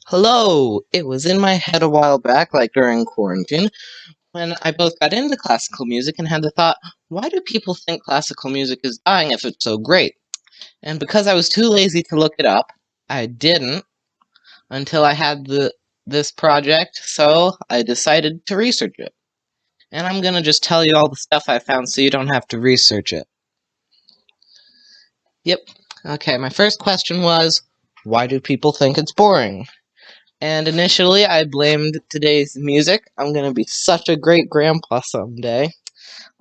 Hello! It was in my head a while back, like during quarantine, when I both got into classical music and had the thought, why do people think classical music is dying if it's so great? And because I was too lazy to look it up, I didn't until I had this project, so I decided to research it. And I'm gonna just tell you all the stuff I found so you don't have to research it. Yep. Okay, my first question was, why do people think it's boring? And initially, I blamed today's music. I'm gonna be such a great grandpa someday.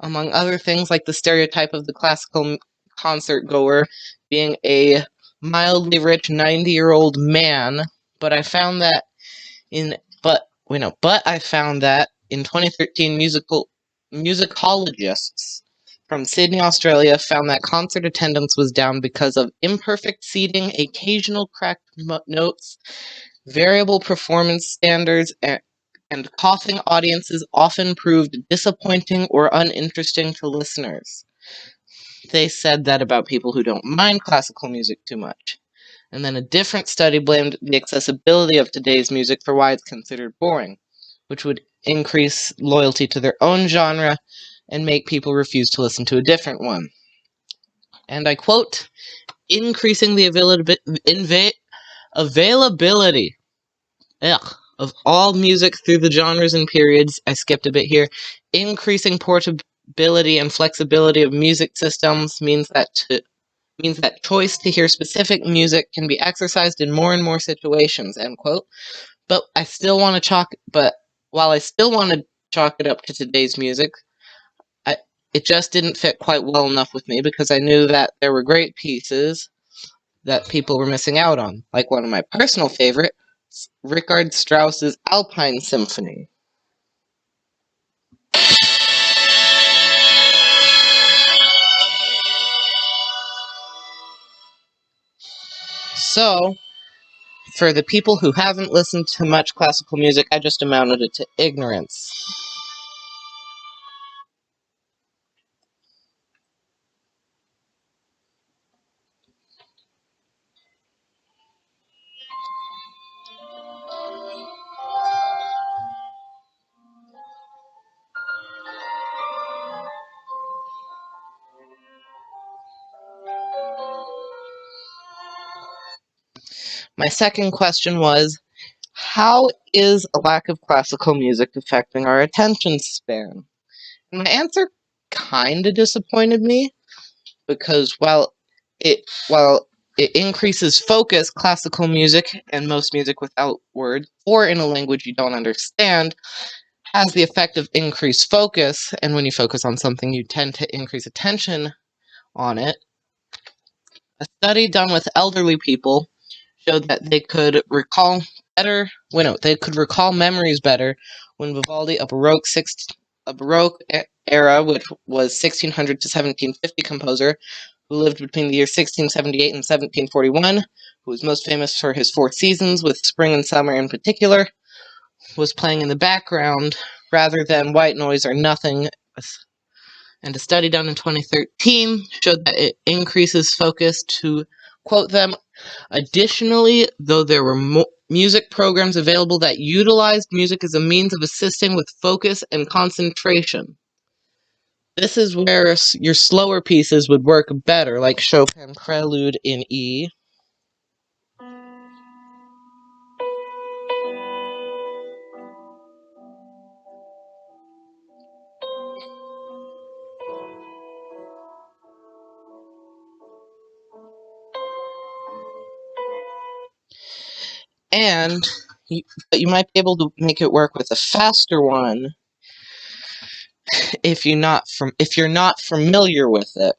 Among other things, like the stereotype of the classical concert goer being a mildly rich 90-year-old man. But I found that in but I found that in 2013, musicologists from Sydney, Australia, found that concert attendance was down because of imperfect seating, occasional cracked notes, variable performance standards, and coughing audiences often proved disappointing or uninteresting to listeners. They said that about people who don't mind classical music too much. And then a different study blamed the accessibility of today's music for why it's considered boring, which would increase loyalty to their own genre and make people refuse to listen to a different one. And I quote, increasing the availability of all music through the genres and periods. I skipped a bit here. Increasing portability and flexibility of music systems means that choice to hear specific music can be exercised in more and more situations. End quote. But while I still want to chalk it up to today's music, it just didn't fit quite well enough with me because I knew that there were great pieces that people were missing out on, like one of my personal favorites, Richard Strauss's Alpine Symphony. So, for the people who haven't listened to much classical music, I just amounted it to ignorance. My second question was, how is a lack of classical music affecting our attention span? And my answer kinda disappointed me, because while it increases focus, classical music and most music without words or in a language you don't understand has the effect of increased focus, and when you focus on something you tend to increase attention on it. A study done with elderly people showed that they could recall memories better when Vivaldi, a Baroque era, which was 1600 to 1750 composer, who lived between the years 1678 and 1741, who was most famous for his four seasons, with spring and summer in particular, was playing in the background rather than white noise or nothing. And a study done in 2013 showed that it increases focus. To quote them, additionally, though there were music programs available that utilized music as a means of assisting with focus and concentration. This is where your slower pieces would work better, like Chopin Prelude in E. And you might be able to make it work with a faster one if you're not familiar with it,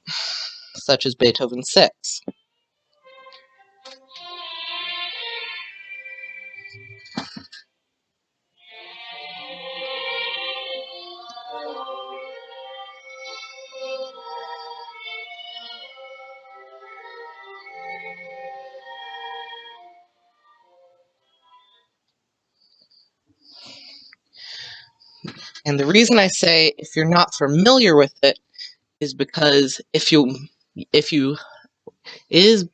such as Beethoven 6. And the reason I say if you're not familiar with it is because if you is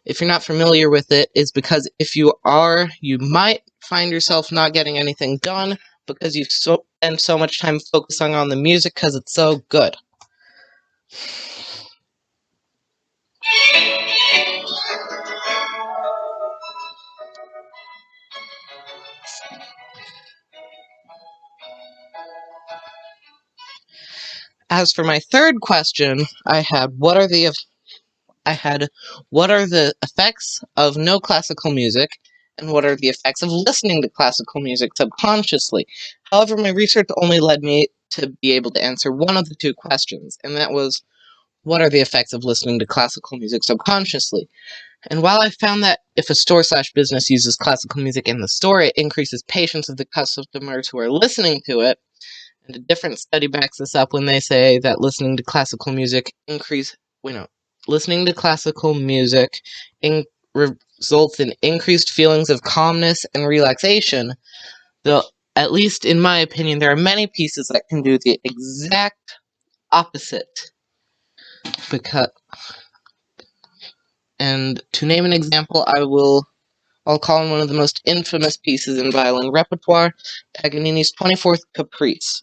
if you're not familiar with it, is because if you are, you might find yourself not getting anything done because you've spent so much time focusing on the music because it's so good. As for my third question, I had what are the effects of no classical music, and what are the effects of listening to classical music subconsciously? However, my research only led me to be able to answer one of the two questions, and that was, what are the effects of listening to classical music subconsciously? And while I found that if a store/business uses classical music in the store, it increases patience of the customers who are listening to it, and a different study backs this up when they say that listening to classical music results in increased feelings of calmness and relaxation, though, at least in my opinion, there are many pieces that can do the exact opposite. And to name an example, I'll call on one of the most infamous pieces in violin repertoire, Paganini's 24th Caprice.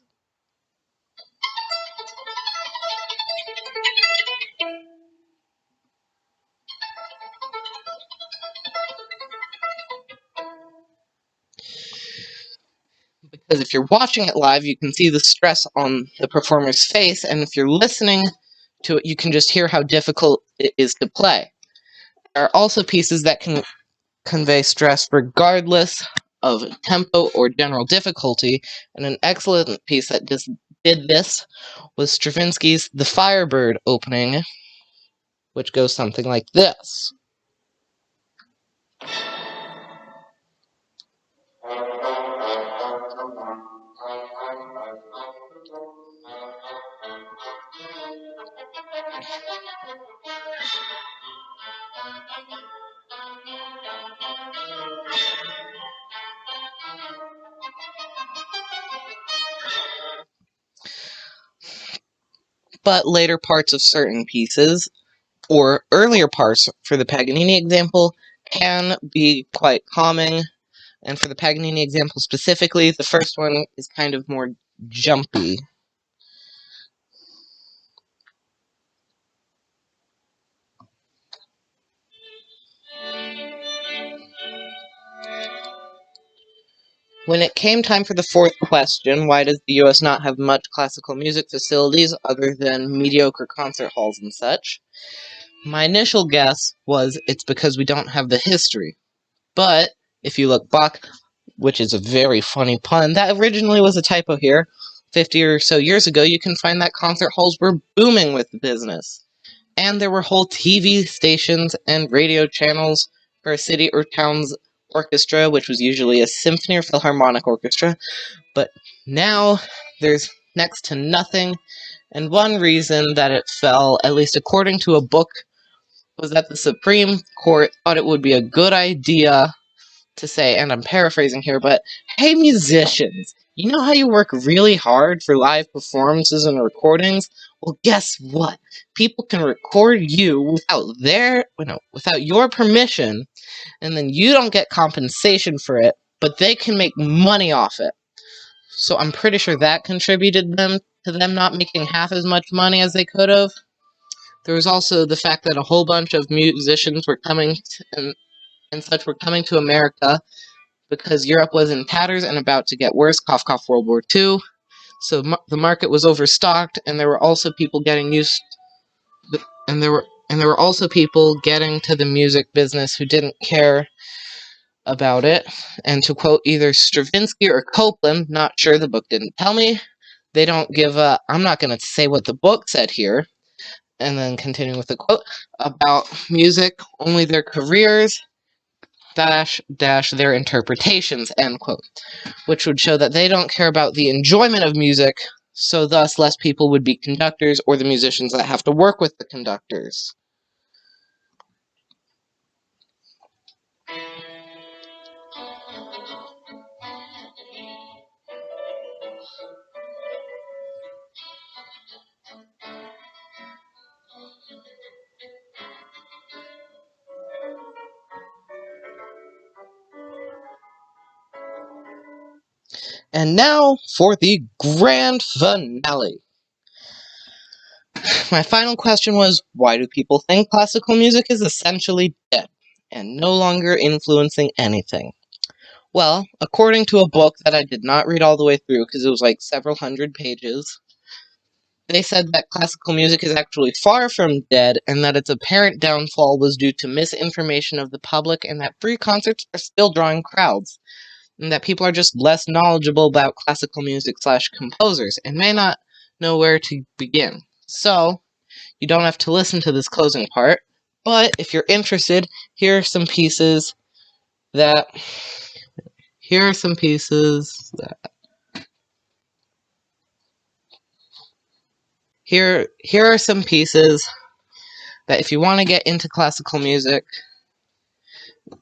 Because if you're watching it live, you can see the stress on the performer's face, and if you're listening to it, you can just hear how difficult it is to play. There are also pieces that can convey stress regardless of tempo or general difficulty, and an excellent piece that just did this was Stravinsky's The Firebird opening, which goes something like this. But later parts of certain pieces, or earlier parts for the Paganini example, can be quite calming. And for the Paganini example specifically, the first one is kind of more jumpy. When it came time for the fourth question, why does the US not have much classical music facilities other than mediocre concert halls and such? My initial guess was it's because we don't have the history. But if you look back, which is a very funny pun, that originally was a typo here, 50 or so years ago, you can find that concert halls were booming with business. And there were whole TV stations and radio channels for a city or town's orchestra, which was usually a symphony or philharmonic orchestra. But now there's next to nothing, and one reason that it fell, at least according to a book, was that the Supreme Court thought it would be a good idea to say, and I'm paraphrasing here, but, hey musicians, you know how you work really hard for live performances and recordings? Well, guess what? People can record you without your permission, and then you don't get compensation for it, but they can make money off it. So I'm pretty sure that contributed to them not making half as much money as they could have. There was also the fact that a whole bunch of musicians were coming were coming to America because Europe was in tatters and about to get worse, cough cough World War II. So the market was overstocked, and there were also people getting to the music business who didn't care about it. And to quote either Stravinsky or Copland, not sure, the book didn't tell me, they don't give a, I'm not going to say what the book said here, and then continuing with the quote, about music, only their careers, dash their interpretations, end quote. Which would show that they don't care about the enjoyment of music, so thus less people would be conductors or the musicians that have to work with the conductors. And now for the grand finale. My final question was, why do people think classical music is essentially dead and no longer influencing anything? Well, according to a book that I did not read all the way through because it was like several hundred pages, they said that classical music is actually far from dead and that its apparent downfall was due to misinformation of the public and that free concerts are still drawing crowds, and that people are just less knowledgeable about classical music / composers and may not know where to begin. So, you don't have to listen to this closing part, but if you're interested, here are some pieces that... Here are some pieces that... Here are some pieces that if you want to get into classical music,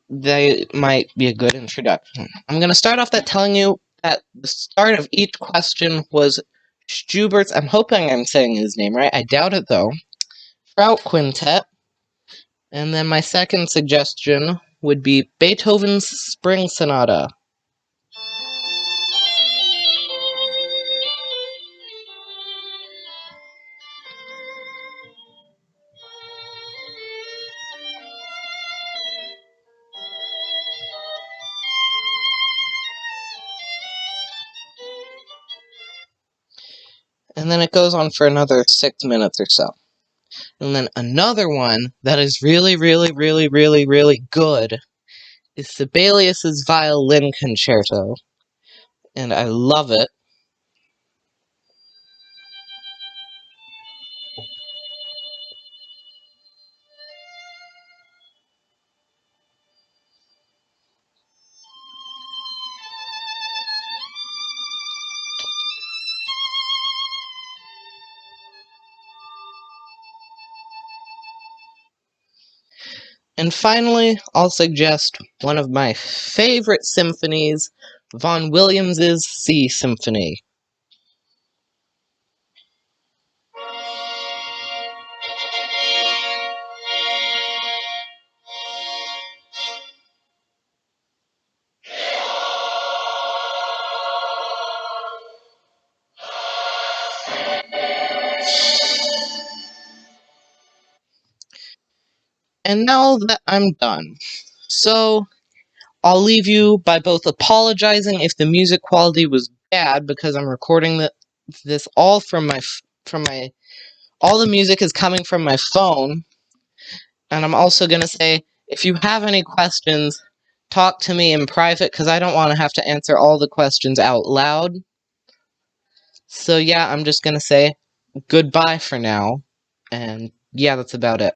they might be a good introduction. I'm going to start off that telling you that the start of each question was Schubert's, I'm hoping I'm saying his name right, I doubt it though, Trout Quintet. And then my second suggestion would be Beethoven's Spring Sonata. And then it goes on for another 6 minutes or so. And then another one that is really, really, really, really, really good is Sibelius's Violin Concerto. And I love it. And finally, I'll suggest one of my favorite symphonies, Vaughan Williams's C Symphony. And now that I'm done, so I'll leave you by both apologizing if the music quality was bad because I'm recording this all from my all the music is coming from my phone, and I'm also going to say if you have any questions, talk to me in private because I don't want to have to answer all the questions out loud. So yeah, I'm just going to say goodbye for now, and yeah, that's about it.